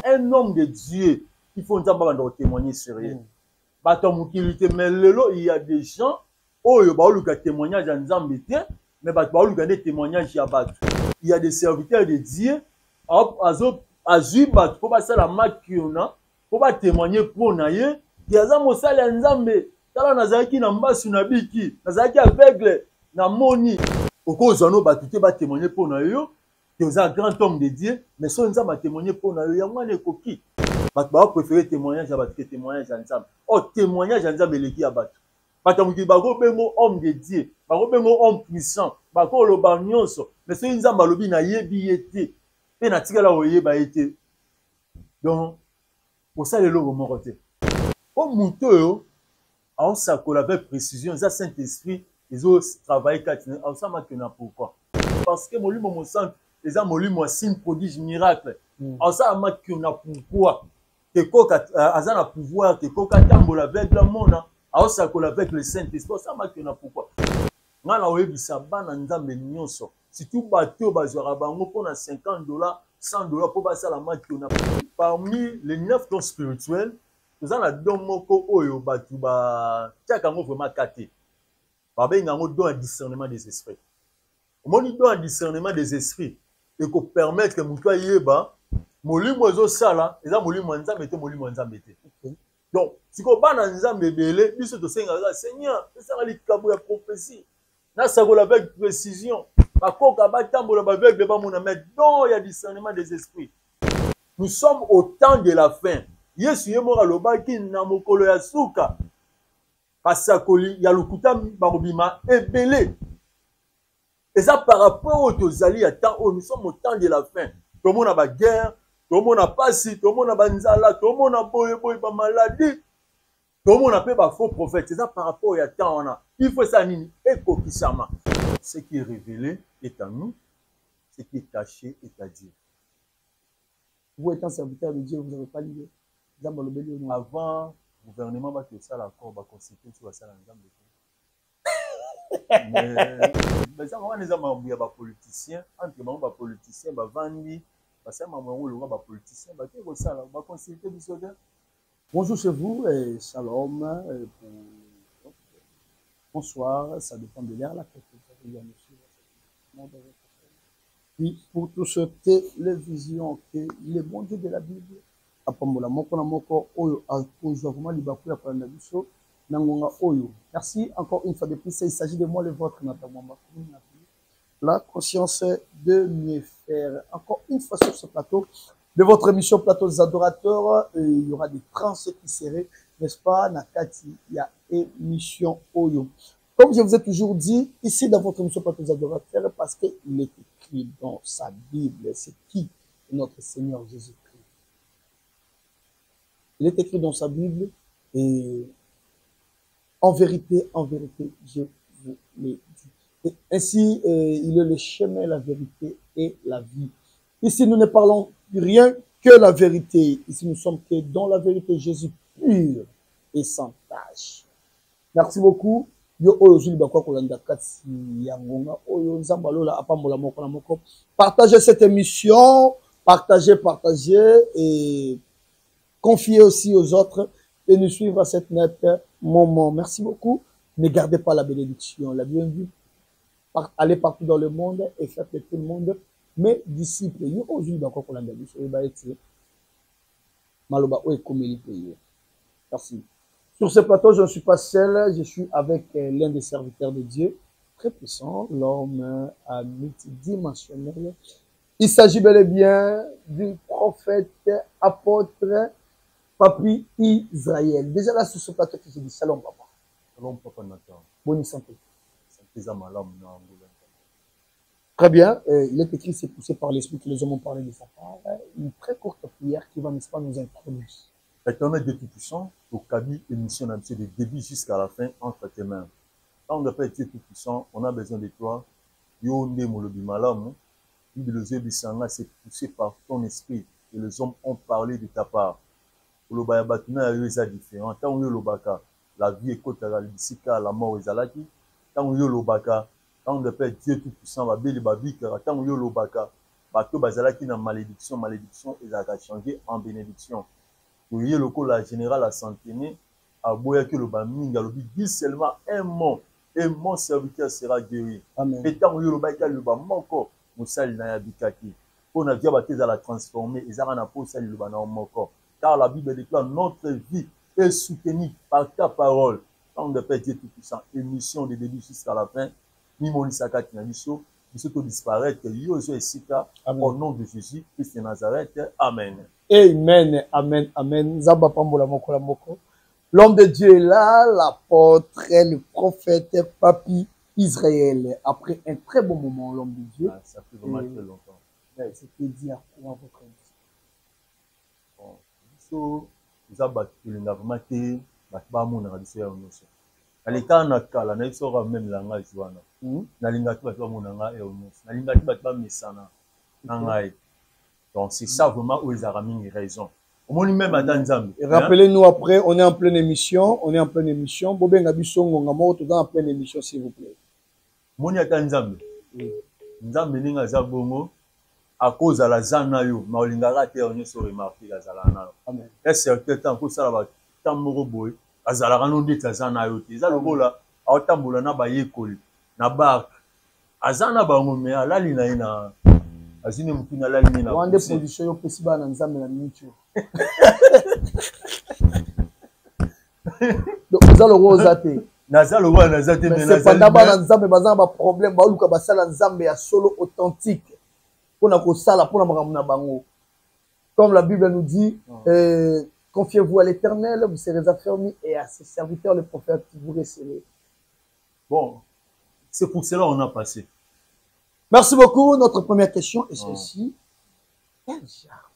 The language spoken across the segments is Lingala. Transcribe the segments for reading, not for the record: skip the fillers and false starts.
un homme de Dieu, il faut nous témoigner sérieux. Mais lelo, il y a des gens, oh, il y a des témoignages en Nzambe, mais il y a des témoignages à battre. Il y a des serviteurs de Dieu, azui bat, pour passer la makiona, pour pas témoigner pour naye, qui a mosala en Nzambe, tala nazaki na mbasu na biki, nazaki aveugle, na moni, oko zono batute ba témoigner pour naye, qui est un grand homme de Dieu, mais son Nzambe a témoigné pour naye, yamwa ne koki. Batba préférer témoignage à battre que témoignage à Nzambe. Oh, témoignage à Nzambe leki à battre. Batamuki bako bengo homme de Dieu, bako bengo homme puissant, bako lo banyonso, mais c'est Nzambe lobi na yebi yete. Pe na tika la oyeba yete. Donc, pour ça, les logo mon côté. Au mouton, on s'accorde avec précision, ça Saint-Esprit, ils ont travaillé quatre ans, on s'en pourquoi? Parce que Molu mon sang, les gens Molu moi signe prodige miracle. On s'en pourquoi? Que coca azana pouvoir, que coca tambola avec le monde, on s'accorde avec le Saint-Esprit, on s'en pourquoi? Ngana oyebisa bana Nzambe nyonso. Si tu bateau bazora bango pour $50, $100 pour passer la makiona. Parmi les 9 dons spirituels, nous avons la don moko oyo batu ba tiakango vraiment kate. Ba bengango don à discernement des esprits. Omoni don à discernement des esprits et ko permettre que mutu yeba molimo zo sala, eza molimo Nzambe te molimo Nzambe te. Donc, si ko bana Nzambe belé, biso to senga Seigneur, ça va likabo ya prophétie. Na sagola avec précision. Bakoka batambola avec le bamona mais don ya discernement des esprits. Nous sommes au temps de la fin. Yesu yemora lobaki na mokolo ya suka. Pasakoli ya lokuta barobima ebele. Et ça par rapport au tozali à temps où nous sommes au temps de la fin. Tout le monde a ba guerre, tout le monde a pasi, tout le monde a banzala, tout le monde a boye ba maladie. Tout le monde a fait des faux prophètes. C'est ça par rapport au temps on a. Il faut ça nini ekokisama. Ce qui est révélé est à nous, ce qui est caché est à Dieu. Vous étant serviteur de Dieu, vous n'avez pas lié. Avant, le gouvernement va faire ça l'accord, va constituer sur la salle en Nzambe. Mais ça, on est des politiciens, entre les politiciens, les vendis, parce que les politiciens, va constituer du soldat. Bonjour chez vous, et shalom. Bonsoir, ça dépend de l'heure là que vous avez suivre. Puis pour tous ceux télévision que le bon Dieu de la Bible, apambola moko na moko oyo akozwa vraiment libaku ya kolanda biso na ngonga oyo. Merci encore une fois de plus, il s'agit de moi le vôtre notamment la conscience de mieux faire. Encore une fois sur ce plateau de votre émission Plateau des Adorateurs, il y aura des trans qui seraient, n'est-ce pas, Nakati, il y a émission Oyo. Comme je vous ai toujours dit, ici dans votre émission Plateau des Adorateurs, parce qu'il est écrit dans sa Bible, c'est qui notre Seigneur Jésus-Christ. Il est écrit dans sa Bible et en vérité, je vous l'ai dit. Et ainsi, il est le chemin, la vérité et la vie. Ici, nous ne parlons rien que la vérité. Ici, nous sommes que dans la vérité, Jésus pur et sans tâche. Merci beaucoup. Partagez cette émission, partagez et confiez aussi aux autres et nous suivre à cette nette moment. Merci beaucoup. Ne gardez pas la bénédiction, la bienvenue. Allez partout dans le monde et faites que tout le monde mes disciples. Merci. Sur ce plateau, je ne suis pas seul, je suis avec l'un des serviteurs de Dieu, très puissant, l'homme à multidimensionnel. Il s'agit bel et bien du prophète, apôtre, Papi Israël. Déjà là, sur ce plateau, je dis shalom, papa. Shalom, papa Nathan. Bonne santé. Santé à malam. Très bien. Il est écrit, c'est poussé par l'Esprit que les hommes ont parlé de sa part. Une très courte prière qui va, n'est-ce pas, nous introduire. Éternel Dieu Tout-Puissant, au Kabi émission de début jusqu'à la fin entre tes mains. Quand on n'a pas été Tout-Puissant, on a besoin de toi. Yo ne molobi malam. Le Bissanga s'est poussé par ton esprit et les hommes ont parlé de ta part. Le Bayabatuna est différent. Tant que le la vie est côté à la mort est alaki. Tant que le Baka, quand on appelle Dieu Tout-Puissant, va bien le babika. Tant que le Baka, bato bazalaki na malédiction ezalaka changer en bénédiction. Toye lokola général à centenaire aboyaki loba mingi alobi dis seulement un mot et mon serviteur sera guéri. Amen. Et tant que lobaki loba moko mosali na yabikaki pour na via bato ezala transformer ezala na po sali loba na moko. Car la Bible déclare notre vie est soutenue par ta parole. Tant de Père Dieu Tout-Puissant, émission de début jusqu'à la fin, ni monisaka tinamiso, biso to disparaître, yo zo esika, au nom de Jésus, Christ de Nazareth. Amen. Amen, amen, amen. Zaba pambola moko la moko. L'homme de Dieu est là, l'apôtre, le prophète, Papi Israël. Après un très bon moment, l'homme de Dieu. Ah, ça fait vraiment très longtemps. C'était dire quoi votre avis? Bon, biso, zaba tulinga vraiment te, ba mona biso ya nyonso. Aleka na kala na biso même langage wana. Na linga tu ba mona nga ya nyonso. Na linga tu ba misana. Na ngai. Donc c'est ça vraiment où ils ont mis raison. Rappelez-nous après, on est en pleine émission. On est en pleine émission. Bobenga bisongo ngamo tout en pleine émission s'il vous plaît. Moni ata nzambe. Nzambe ninga za bongo à cause de la zana yo, ma olingaka te on so remarquer la zala na. Amen. Et certain temps ko sala ba tamoro boy, azala kana ndita zana yo te. Za lokola atambola na ba yekoli na bark. Azana bango me alali na ina azine mukina lali na. Wande position yo pesiba na nzambe na micho. Donc vous allez rosate. Nazalo wa nazate mais c'est pendant ba nzambe bazanga ba problème ba luka basala nzambe ya solo authentique. Pona ko sala pona makambo na bango. Comme la Bible nous dit, confiez-vous à l'Éternel, vous serez affermis et à ses serviteurs les prophètes vous recevrez. Bon, c'est pour cela qu'on a passé. Merci beaucoup. Notre première question est celle-ci. Quel genre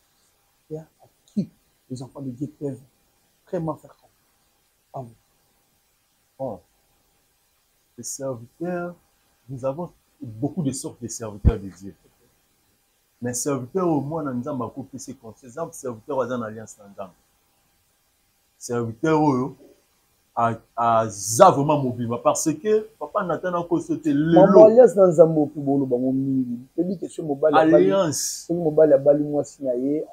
à qui les enfants de Dieu peuvent vraiment faire confiance? Bon, les serviteurs, nous avons beaucoup de sortes de serviteurs de Dieu. Mais serviteurs au moins, nous avons beaucoup de serviteurs. Serviteurs dans l'alliance. Serviteurs à vraiment mobile parce que papa Nathan a constaté l'alliance dans Zambo pour bon bango mini et question mobile alliance mobile ya bali moi signaé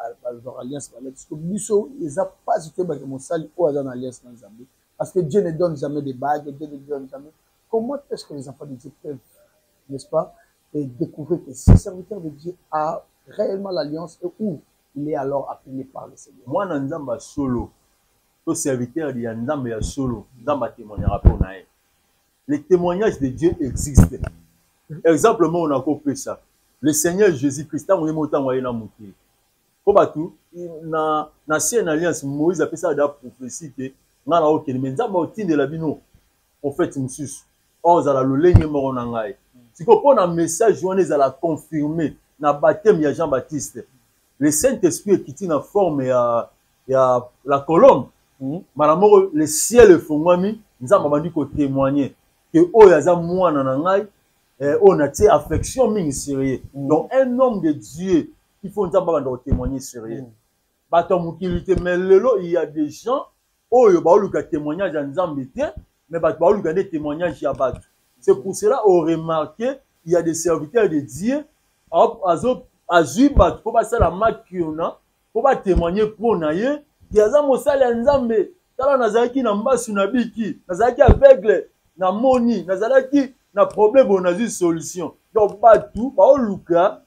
alliance parce que biso ils a pas cité ba mon sali ou dans alliance dans Zambo parce que Dieu ne donne jamais des bagues, Dieu ne donne jamais. Comment est-ce que les enfants de Dieu peuvent, n'est-ce pas, et découvrir que ce serviteur de Dieu a réellement l'alliance et où il est alors appelé par le Seigneur? Moi Nzamba solo le serviteur de Nzamba ya solo, Nzamba témoignera pour nae. Les témoignages de Dieu existent. Exemple, on a compris ça. Le Seigneur Jésus-Christ, on est monté en na mouti. Pour tout, na une alliance, Moïse a fait ça dans la prophétie que na la okene, mais Nzamba otine de la bino prophète Mousus. Oh, za la lolenge moro na ngai. Si ko pona message on est à la confirmer na baptême ya Jean-Baptiste. Le Saint-Esprit qui est en forme ya la colombe. Malamoro le ciel est fongwami, Nzamba bandi ko témoigner que o yaza mwana na ngai on a été affection mingi sérieux. Donc un homme de Dieu, il faut Nzamba bandi témoigner sérieux. Bato mukilité mais lelo il y a des gens oyo ba oluka témoignage en Nzamba te mais bato ba oluka des témoignages ya bato. C'est pour cela on remarque il y a des serviteurs de Dieu azui bato po ba sala makiona po ba témoigner pour na ye yaza mosala Nzambe tala nazalaki na mbasu na biki nazalaki aveugle na moni nazalaki na problème on a eu solution donc batu ba oluka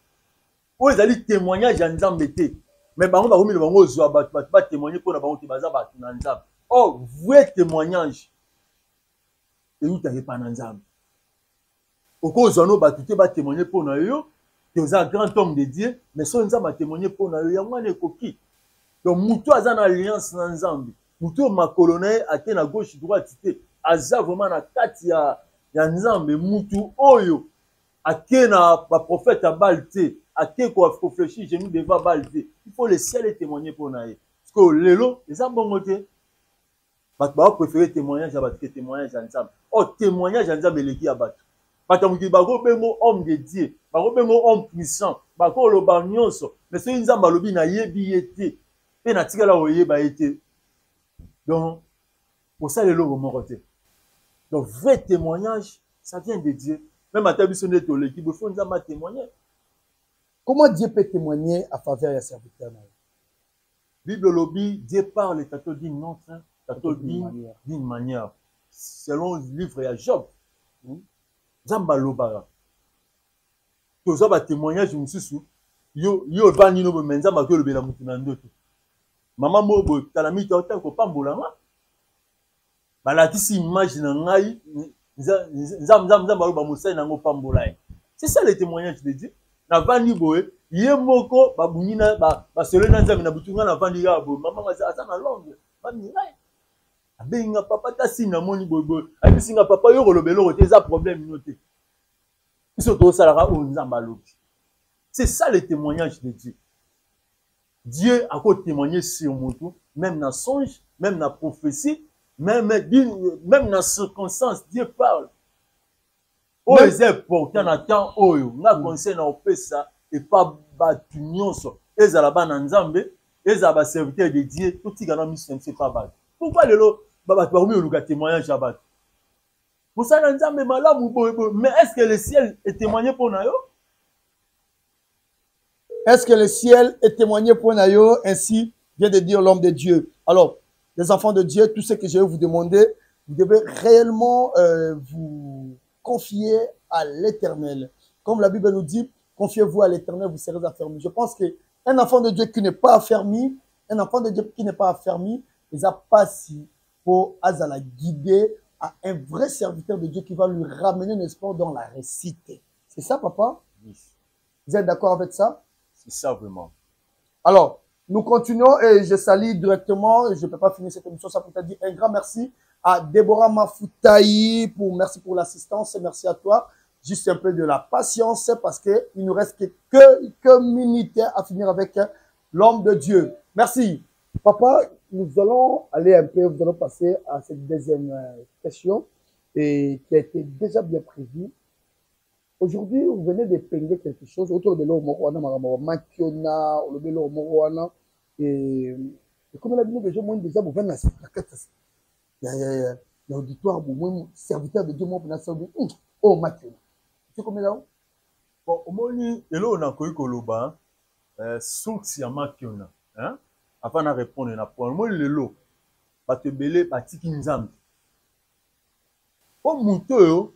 o ezali témoignage ya Nzambe te mais bango ba komile bango zwa batu ba témoigner pour na bango te baza batu na Nzambe oh vrai témoignage et où t'avais pas na Nzambe oko zano batu te ba témoigner pour na yo que vous êtes un grand homme de Dieu mais so Nzambe a témoigner pour na yo ya mwana ekoki. Donc, Moutou a une alliance dans Nzambe. Moutou ma colonne a été à gauche droite. Aza vraiment na kati ya Nzambe. Moutou oyo a été na prophète à Balte. A été quoi prophétie je nous devais Balte. Il faut le ciel témoigner pour naïe. Parce que lelo les ambongote. Bah préférer témoignage à Balte que témoignage à Nzambe. Oh témoignage à Nzambe leki à Balte. Batamuki bako bengo homme de Dieu. Bako bengo homme puissant. Bako lo banyonso. Mais c'est Nzambe lobi na yebi yete. Donc, pour ça, les lots donc, vrai témoignage, ça vient de Dieu. Même à ta vie, l'équipe, il faut nous témoigner. Comment Dieu peut témoigner à faveur de serviteur? Bible lobby, Dieu parle tato d'une autre, tato d'une manière. Selon le livre de Job, Zamba lobara. Tous les témoignages mususu, yo bani no menza ma que le bela mutuna ndoto. Maman mobo talami ta ko pambolanga. Balakisi image na ngai nzam ba musai na ngo pambolai. C'est ça le témoignage de Dieu. Na vandi boye, ye moko ba bunina ba solo na nzam na butunga na vandi ga bo. Maman asa na longue, ba mirai. Abenga papa ta sina moni bobo. Abi singa papa yo kolobelo te za problème noté. Ils sont tous à la nzamba lobi. C'est ça le témoignage de Dieu. Dieu a quoi témoigner sur mon tour, même dans songe, même dans prophétie, même dans la circonstance, Dieu parle. Oh, les importants dans temps, oh, n'a conseil na opesa et pas battu nyonso. Et à la bas nzambe, et à la serviteur de Dieu, tout qui gagne mission c'est pas battu. Pourquoi le lo ba parmi le témoignage à battu? Pour ça nzambe malamu bobo, mais est-ce que le ciel est témoigné pour nayo? Est-ce que le ciel est témoigné pour Nayo? Ainsi vient de dire l'homme de Dieu. Alors, les enfants de Dieu, tout ce que je vais vous demander, vous devez réellement vous confier à l'Éternel. Comme la Bible nous dit, confiez-vous à l'Éternel, vous serez affermis. Je pense qu'un enfant de Dieu qui n'est pas affermi, il n'a pas si pour la guider à un vrai serviteur de Dieu qui va lui ramener, n'est-ce pas, dans la réussite. C'est ça, papa? Oui. Vous êtes d'accord avec ça? C'est ça vraiment. Alors, nous continuons et je salue directement, et je ne peux pas finir cette émission sans peut-être dire un grand merci à Déborah Mafoutaï, merci pour l'assistance, merci à toi. Juste un peu de la patience parce qu'il ne nous reste que minutes à finir avec l'homme de Dieu. Merci. Papa, nous allons aller un peu, nous allons passer à cette deuxième question et qui a été déjà bien prévue. Aujourd'hui, vous venez de peindre quelque chose autour de l'eau Makiona, et comme la Bible déjà vous venez l'auditoire, serviteur de Dieu, oh Makiona. Tu sais combien là? Bon, au moins, on a koloba, source ya Makiona, hein? Avant de répondre, on a pour moi le lot, pas te belé, pas tiki nzambe. Au mouton,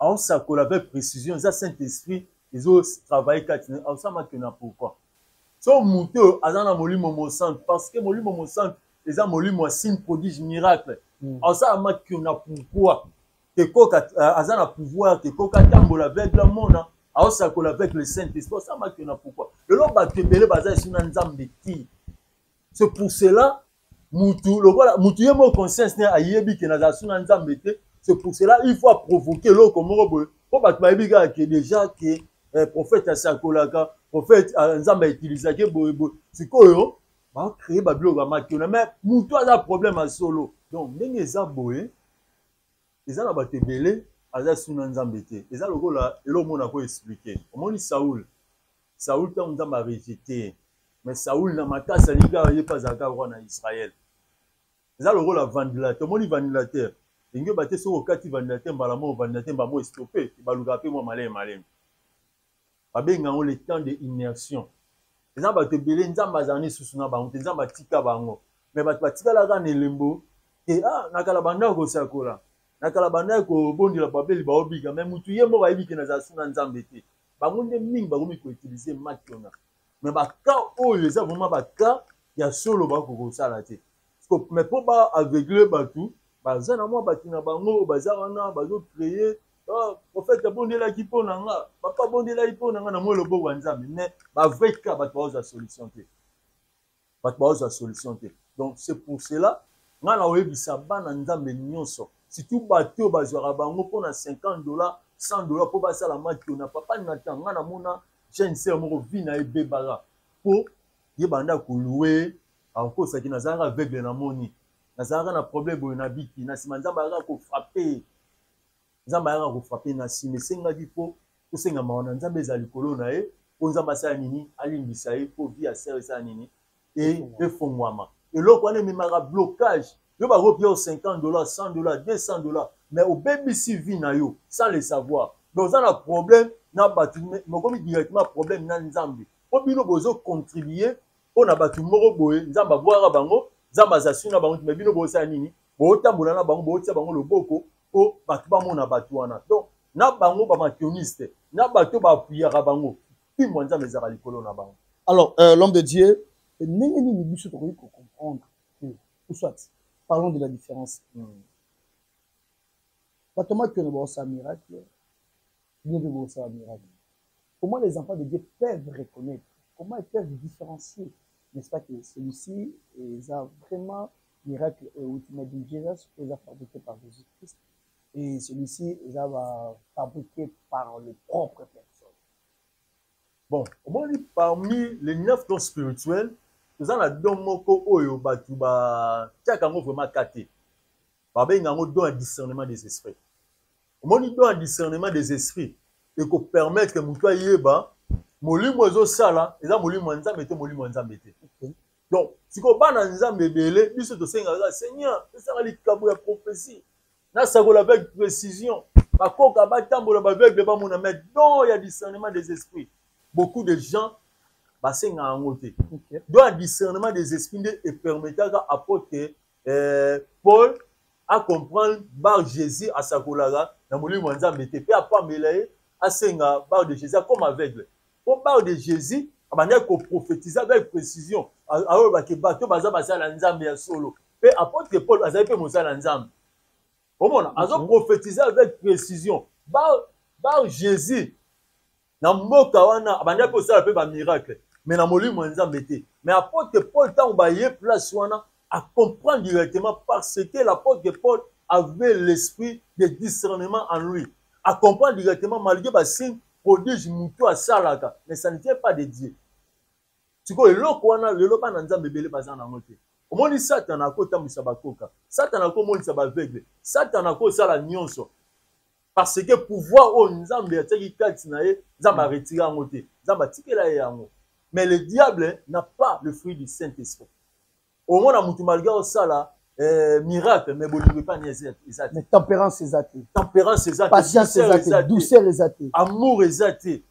on s'accorde avec précision, ça Saint-Esprit, ils ont travaillé quatre ans, ça m'a pourquoi. Son mouton, azana moli momo centre, parce que moli momo centre, ils ont moli mo signe prodige miracle. Alors ça m'a pourquoi. Que koka azana pouvoir, que koka tambola avec le monde, alors s'accorde avec le Saint-Esprit, ça m'a pourquoi. Le lot ba te belé bazai sur nzambe qui. C'est pour cela, moutou, le voilà, moutou yé mo conscience ne ayebi que naza sur nzambe te. C'est pour cela il faut provoquer l'eau comme Robo. Pour battre qui déjà que prophète Asakolaka, prophète Nzamba utilisé que bobo. C'est quoi yo? Ba créer ba blog Makiona mais moutou a un problème à solo. Donc ndenge za boye, eza na batebele aza suna Nzambe te. Eza loko la elo mona ko expliquer. Omoni Saoul. Saoul ta Nzamba rejeté. Mais Saoul na makasa liga ye pas zaka roi na Israël. Eza loko la ventilateur. Omoni ventilateur. Inge bate so okati ventilateur mbala mo ventilateur ba mo stopper baluka pe mo malem. Babenga on le temps de immersion. Eza batebele Nzamba zani susuna ba on Nzamba tika bango. Mais batika la ga nelembo et nakala banda ko sakola. Nakala banda ko bondila babeli ba obiga mais mutu ye mo ba yebi ke na za suna Nzambe te. Bangonde mingi ba komi ko utiliser Makiona. Mais ba ka oyo eza vraiment ba ka ya solo ba ko sala te. Mais pour ba aveugler batou baza na mwa batina bango baza wana bazo créer prophète bondela ki pona nga papa bondela ki pona nga na mwa lobo wa Nzambe mais ba vrai cas ba ba solution te. Ba solution te. Donc c'est pour cela nga na oyebisa bana Nzambe nyonso surtout bato bazwaka bango pona $50 $100 pour basa la Makiona papa n'attend nga na mona jeune sœur moko vina ebebala pour yebanda ko louer encore ça qui na zanga aveugle na moni nazalaka na problème boye na biki na sima Nzambe ayaka kofrape na sima esengaki mpo tosenga mawana Nzambe eza likolo na ye mpo Nzambe asala nini alimbisa ye mpo vi ya sere esala nini efongwama eloko wana ememaka blocage yo bakopi yo $50 $100 $200 mais obebisi vi na yo sans le savoir donc oza na problème na batu mokomi directement problème na nzambe po bino bozo contribuer po na batu moko boye nzambe abwaka bango nzambe azasuna bango me bino bosala nini botambola na bango botia bango loboko po batu bamona batu wana donc na bango bamationiste na bato bapuyaka bango pimwa nzambe ezaka likolo na bango. Alors l'homme de Dieu ndenge nini biso tokoki comprendre que ou soit parlons de la différence. Batoma que nous avons un miracle, bien de nous un miracle. Comment les enfants de Dieu peuvent reconnaître, comment ils peuvent différencier, n'est-ce pas que celui-ci est vraiment miracle ultimate de Jésus, il a fabriqué par Jésus-Christ, et celui-ci est fabriqué par les propres personnes. Bon, au moins parmi les 9 dons spirituels, nous avons don moko oyo batu ba tiakango vraiment kate. Babe ngango don un discernement des esprits. Au moins don un discernement des esprits et ko permettre que mutu yeba molimo zo sala eza molimo nzambe te molimo nzambe te. Donc, si ko bana nzambe belé biso to senga Seigneur, ça va likabo ya prophétie. Na sagola avec précision. Bakoka batambola ba aveugle ba mona mais don ya discernement des esprits. Beaucoup de gens basenga angote. Donc un discernement des esprits et permettant à apporter Paul à comprendre par Jésus à sa kolaga na molimo nzambe te pe apa melaye asenga par de Jésus comme aveugle. Pour par de Jésus abanya ko prophétiser avec précision. Alors ba ke bato baza basala nzambe ya solo. Pe apôtre Paul azali pe mosala nzambe. Omona azo prophétiser avec précision. Par Jésus na mboka wana abanya pe osala pe ba miracle. Mais na molimo nzambe te. Mais apôtre Paul tant ba ye place wana à comprendre directement parce que l'apôtre Paul avait l'esprit de discernement en lui. À comprendre directement malgré les signes prodige mutu à salaka, mais ça ne tient pas de Dieu. Tu vois, le kwana le loba na nzambe bele bazana ngote. Omoni Satan akota musabakoka. Satan akomoni sabaveugle. Satan akosala nyonso. Parce que pouvoir o nzambe ataki kati na ye, nzambe retira ngote. Nzambe tikela ye yango. Mais le diable n'a pas le fruit du Saint-Esprit. Au moins, on a malgré ça, miracle, mais bon, pas mais tempérance exatée. Tempérance exatée. Patience exatée. Douceur exatée. Amour exaté.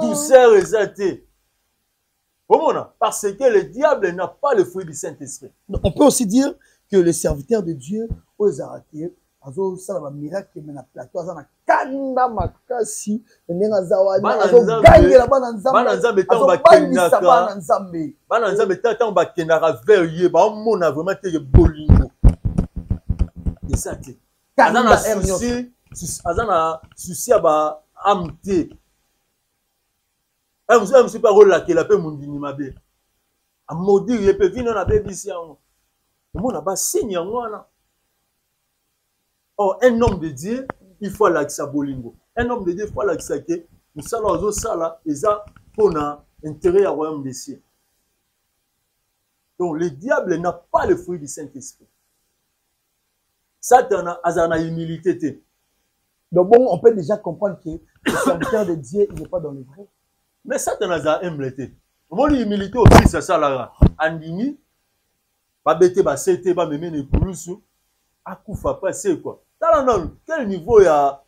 Douceur exatée. Parce que le diable n'a pas le fruit du Saint-Esprit. On peut aussi dire que les serviteurs de Dieu, aux arrêtés, azo sala miracle mais na plateau azana kanda makasi nenga zawadi azo gangela bana nzambe azo bakendaka bana nzambe tata bakendaka vers ye ba mona vraiment te bolingo exact azana souci ba amte suis pas relakela pe mundini mabe amodi ye pe vino na bebisi yango mona ba signe yango wana. Oh, un homme de Dieu, il faut l'accès bolingo. Un homme de Dieu, il faut l'accès que nous salons sala et ça pour intérêt au royaume des cieux. Donc le diable n'a pas le fruit du Saint-Esprit. Satan a une humilité. Donc bon, on peut déjà comprendre que le serviteur de Dieu, il n'est pas dans le vrai. Mais Satan a une humilité. Mon humilité aussi, c'est ça là. Andini, ba bete ba sete ba memene kulusu. Akufa passer quoi. Dans quel niveau il y a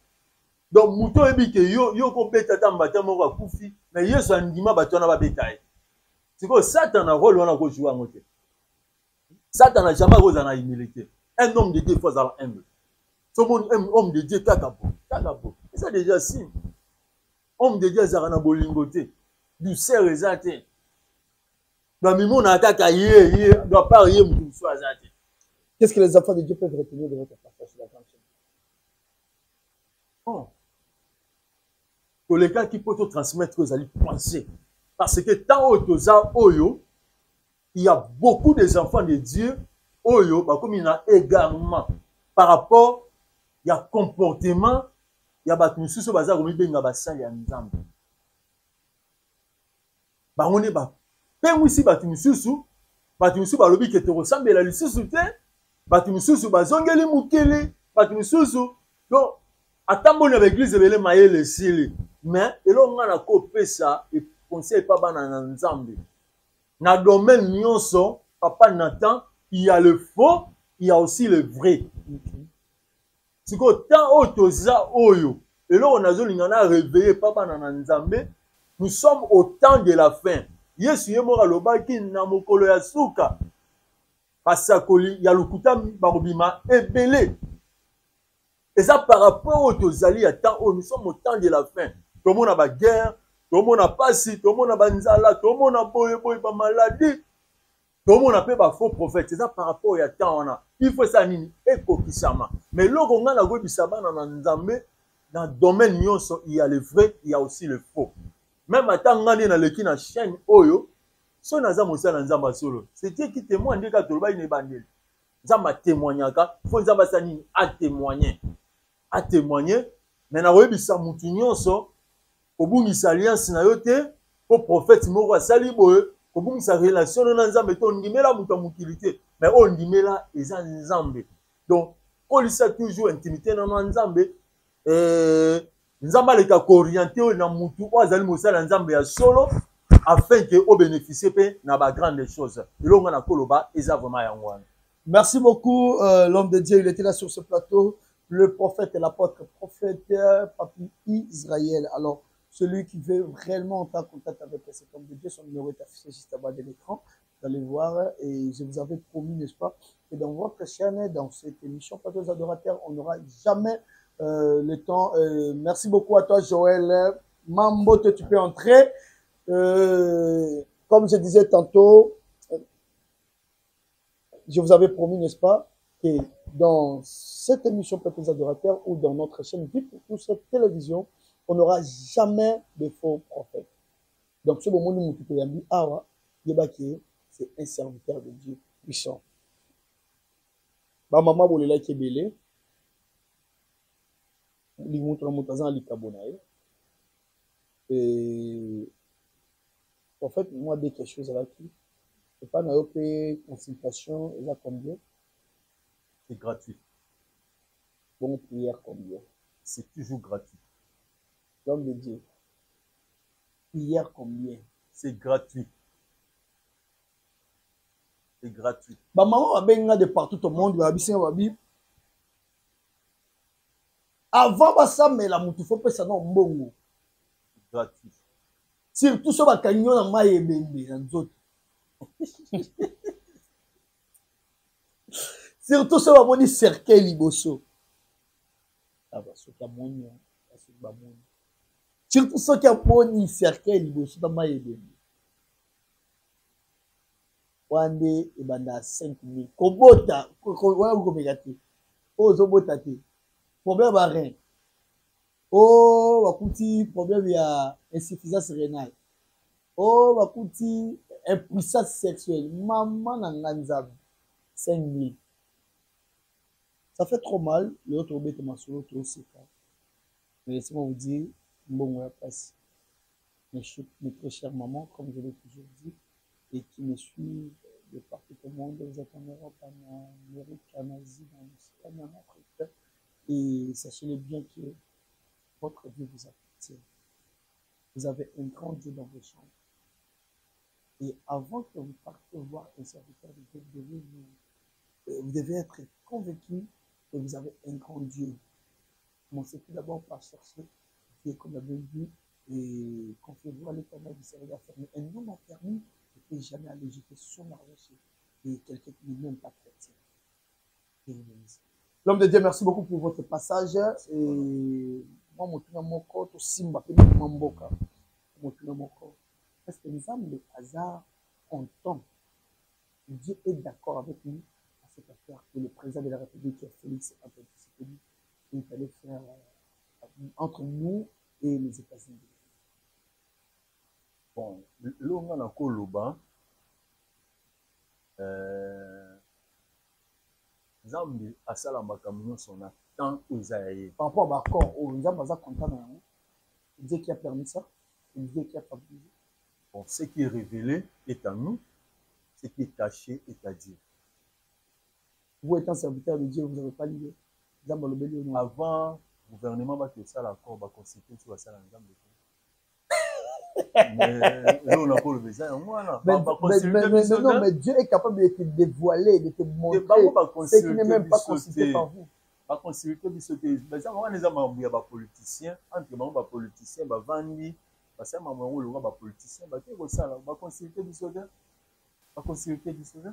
donc mouton ebite yo ko beta tambata moko akufi mais yeso andima batona ba betaye. C'est que Satan a rôle wana ko jouer ngote. Satan n'a jamais osé en humilité. Un homme de Dieu faut avoir humble. Tout monde homme de Dieu kakabo. C'est déjà signe. Homme de Dieu zara na bolingote. Douceur exate. Ba mimona kaka ye doit pas rien mutu so azate. Qu'est-ce que les enfants de Dieu peuvent retenir de votre passage sur la grande chaîne? Oh. Pour les cas qui peuvent te transmettre, vous allez penser. Parce que tant oyo, il y a beaucoup des enfants de Dieu, oyo, comme il y a également, par rapport, il y a comportement, il y a batumusu so bazar comme il y a basali ya nzambe. Ba on est ba. Pengu si batumusu ba lobi ke te ressemble la lisusu te. Batu misusu bazongeli mukele batu misusu donc atamboli avec l'église ebele mayele sili mais elonga na ko pesa et conseil pas bana na nzambe na domaine nyonso papa Nathan il y a le faux il y a aussi le vrai. Siko tant otoza oyo Et là, on a réveillé papa na nzambe. Nous sommes au temps de la fin. Yesu ye mora lobaki na mokolo ya suka. Pasakoli ya lokuta barobima ebele. Et ça par rapport au tozali à temps où nous sommes au temps de la fin. Tout le monde a ba guerre, tout le monde a pasi, tout le monde a banzala, tout le monde a boye ba maladie. Tout le monde a fait ba faux prophète. C'est ça par rapport au temps on a. Il faut ça nini ekokisama. Mais lorsqu'on a la go bisaba na nzambe dans domaine nyonso il y a le vrai, il y a aussi le faux. Même à temps ngani na leki na chaîne oyo, so naza mosala nzamba solo. C'est Dieu qui témoigne de ka toloba ine bandeli. Nzamba témoignaka, faut nzamba sa nini a témoigner. A témoigner, mais na webisa mutu nyonso obungisa alliance na yo te, po prophète moko asali boye, obungisa relation na nzambe to ndimela mutu mukilité, mais on ndimela eza nzambe. Donc, kolisa toujours intimité na nzambe, nzamba leka ko orienter na mutu o azali mosala nzambe ya solo afin que o bénéficier pe na ba grande choses. Elonga na koloba eza vraiment yango wana. Merci beaucoup, l'homme de Dieu. Il était là sur ce plateau. Le prophète et l'apôtre, prophète Papi Israël. Alors, celui qui veut réellement entrer en contact avec cet homme de Dieu, son numéro est affiché juste à bas de l'écran. Vous allez voir, et je vous avais promis, n'est-ce pas, que dans votre chaîne, dans cette émission, Plateau des adorateurs, on n'aura jamais le temps. Merci beaucoup à toi, Joël. Mambo, tu peux entrer. Comme je disais tantôt, je vous avais promis, n'est-ce pas, que dans cette émission Plateau des adorateurs ou dans notre chaîne Vie pour tous, cette télévision, on n'aura jamais de faux prophètes. Donc, ce moment où nous avons dit, Awa, c'est un serviteur de Dieu puissant. Ma maman, vous l'avez qui belé. Il montre mon likabonaye. Et en fait, moi, dès quelque chose là qui, c'est pas une consultation, il y a combien? C'est gratuit. Bon, prière combien? C'est toujours gratuit. L'homme de Dieu. Prière combien? C'est gratuit. C'est gratuit. Bah, maman, a de partout au monde, avant ça, mais la moutou faut pas ça non bon. Gratuit. Surtout sur la cagnon en maille et bébé, surtout sur la monnaie cercueil liboso. Ah bah, sur la monnaie, sur la monnaie. Surtout ceux qui ont monnaie cercueil liboso dans maille et bébé. Wande et banda 5 000. Kobota, kobegati. Oh, zobotati. Problème à rien. Oh, wakuti, problème il y a insuffisance rénale. Oh, wakuti, impuissance sexuelle. Maman nanganzab. 5 000. Ça fait trop mal. L'autre bête m'a sur l'autre aussi. Mais laissez-moi vous dire, bon, ouais, passe. Mes très chères mamans, comme je l'ai toujours dit, et qui me suivent de partout au monde, vous êtes en Europe, en Amérique, en Asie, en Espagne, en Afrique. Et sachez-le bien que votre Dieu vous appartient. Vous avez un grand Dieu dans vos chambres. Et avant que vous partiez voir un serviteur de Dieu, vous devez être convaincu que vous avez un grand Dieu. Commencez tout d'abord par chercher Dieu comme la Bible dit, et confiez-vous à l'Éternel, vous serez fermé. Un homme enfermé ne peut jamais aller jeter son argent chez et quelqu'un qui n'est même pas chrétien. L'homme de Dieu, merci beaucoup pour votre passage. Et moi, mon tour mon corps, tout simba, tout mon boka, mon tour mon corps. Parce que nous avons le hasard en temps. Dieu est d'accord avec nous à cette affaire que le président de la République, Félix Antoine Tshisekedi, il fallait faire entre nous et les États-Unis. Bon, l'on a Koloba. Nzambe asala makambo son temps aux aïe. Par rapport à l'accord, Nzambe a content dans Dieu qui a permis ça, Dieu qui a favorisé. Bon, ce qui est révélé est à nous, ce qui est caché est à Dieu. Vous étant serviteur de Dieu, vous n'avez pas l'idée. Avant, le gouvernement va faire ça l'accord, va constituer sur la salle Nzambe. Mais là, on a pas le besoin. Non, mais Dieu est capable de te dévoiler, de te montrer ce qui n'est même pas consulté par vous. baconsulté biso te bazanga wana eza makambo ya bapoliticien entre bango bapoliticien bavandi basala makambo yango olonga bapoliticien bake kosala baconsulté biso te baconsulté biso te.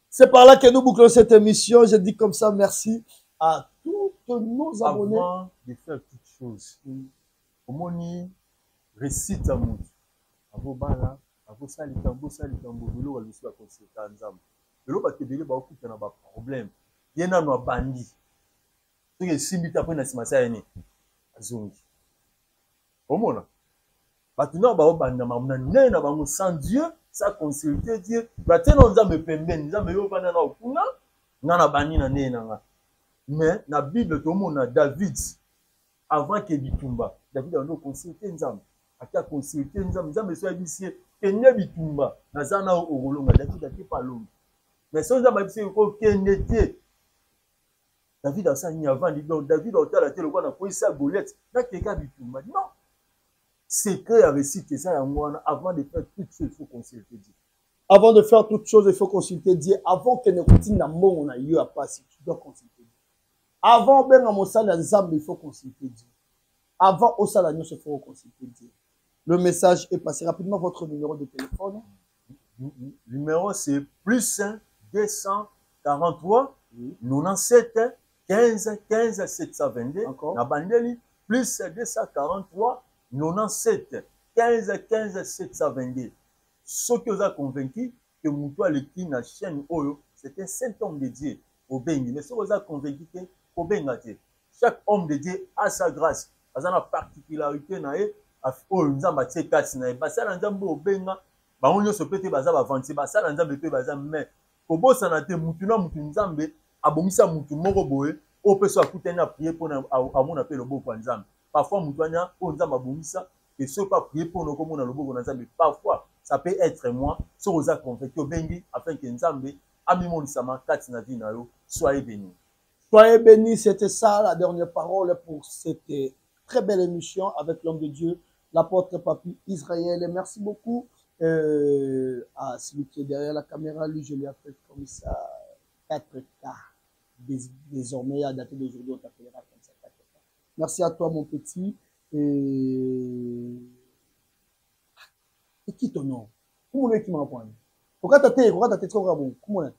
C'est par là que nous bouclons cette émission. Je dis comme ça merci à tous nos abonnés. Avant de faire toute chose, omoni récite ya motu avobala avosala likambo biloko biso bakonsulta nzambe lelo bato ebele baokuta na baproblème ye nano abandi soki esimbi te apres na nsima sa ye nini azongi omona bato nao baobanda makambo na ndenge na bango sans Dieu sa consulter Dieu batie na nzambe pembeni nzambe yo obanda na okuna nga na bandi na ndenge na nga mais na bible tomona David avant ke bitumba David abandi oconsulter nzambe akia consulter nzambe nzambe so yebisi ye kende bitumba naza na okolonga David ake palonga mais so nzambe yebisi ye kokende te David asala nini avandi donc David aotala te lokola na koyisa Goliath nakeka bitumba non secret ya réussite eza yango wana avant de faire toute chose il faut consulter Dieu. Avant de faire toute chose, il faut consulter Dieu. Avant que ne continue na mbongo na yo apasi, tu dois consulter Dieu. Avant benga mosala nzambe, il faut consulter Dieu. Avant osala nyonso, il faut consulter Dieu. Le message est passé rapidement. Votre numéro de téléphone. Numéro c'est plus 243 97 15 15 722. Na bandeli plus 243 97 15 15 722. Ceux qui ont convaincu que Moutoua le qui na chaîne Oyo, c'est un saint homme de Dieu au Bengi. Mais ceux qui ont convaincu que au Bengate, chaque homme de Dieu a sa grâce. Parce que la particularité na e oh nzamba tie kasi na e basala nzambe au Benga, ba onyo so pete baza ba vanti basala nzambe pe baza mais kobosa na te mutu na mutu nzambe abomisa mutu moko boye o peso akutani na prier pour amona pe lobo kwa nzambe. Parfois mutu anya o nzamba abomisa et ceux pas prier pour no komona lobo kwa nzambe parfois ça peut être moi, si vous êtes convaincu, afin que Nzambe amimon sama kati na vie na yo, soyez bénis. Soyez bénis, c'était ça la dernière parole pour cette très belle émission avec l'homme de Dieu, l'apôtre Papi Israël. Et merci beaucoup à celui qui est derrière la caméra, lui je l'ai appelé comme ça 4K. Désormais, à dater d'aujourd'hui, on t'appellera comme ça 4K. Merci à toi mon petit. Et qui ton nom? Comment est-ce que tu m'as appris? Pourquoi tu as trop bon? Comment est-ce?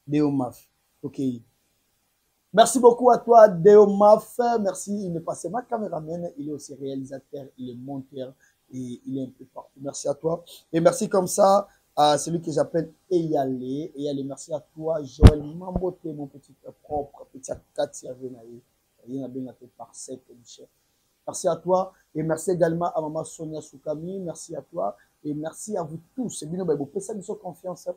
Deo Maf. Ok. Merci beaucoup à toi, Deo Maf. Merci. Il n'est pas seulement caméraman, il est aussi réalisateur, il est monteur et il est un peu partout. Merci à toi. Et merci comme ça à celui que j'appelle Eyale. Eyale, merci à toi, Joël Mambote, mon petit propre, petit Katia Venaye. Il y a bien été par 7 Michel. Merci à toi et merci également à Maman Sonia Soukami. Merci à toi et merci à vous tous. C'est bien, vous pouvez nous confiance.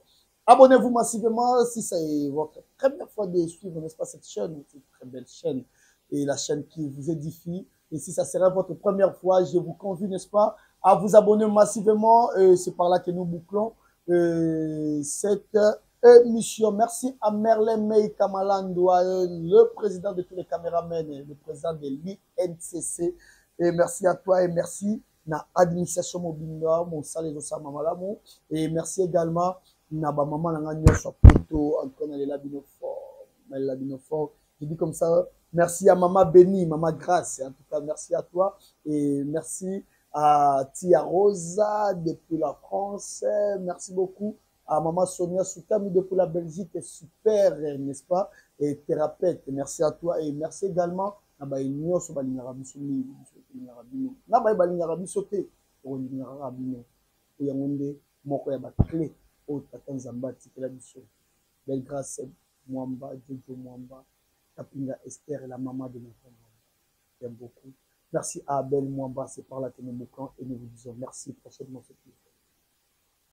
Abonnez-vous massivement si c'est votre première fois de suivre, n'est-ce pas, cette chaîne, cette très belle chaîne et la chaîne qui vous édifie. Et si ça sera votre première fois, je vous convie, n'est-ce pas, à vous abonner massivement. C'est par là que nous bouclons cette émission. Merci à Merlin May Kamalandoua, le président de tous les caméramens, le président de l'INCC. Et merci à toi et merci na administration mobinga, mon salé Osama Malamu. Et merci également na ba maman na nganya sur poto Antoine Labinofort. Je dis comme ça, merci à Maman Béni, Maman Grâce. En tout cas, merci à toi et merci à Tia Rosa depuis la France. Merci beaucoup à Maman Sonia Soukami depuis la Belgique, super, n'est-ce pas, et thérapeute. Merci à toi et merci également à Baïnio sur Balingarabi Soumi, na Baïnarabi Soté, pour Balingarabi, et Yamonde, Moko Yaba Clé, au Tatanzamba, Tikela Bisso. Belle grâce, Mwamba, Jojo Mwamba, Kapinga Esther et la maman de notre maman. J'aime beaucoup. Merci à Abel Mwamba, c'est par là que nous bouclons et nous vous disons merci prochainement.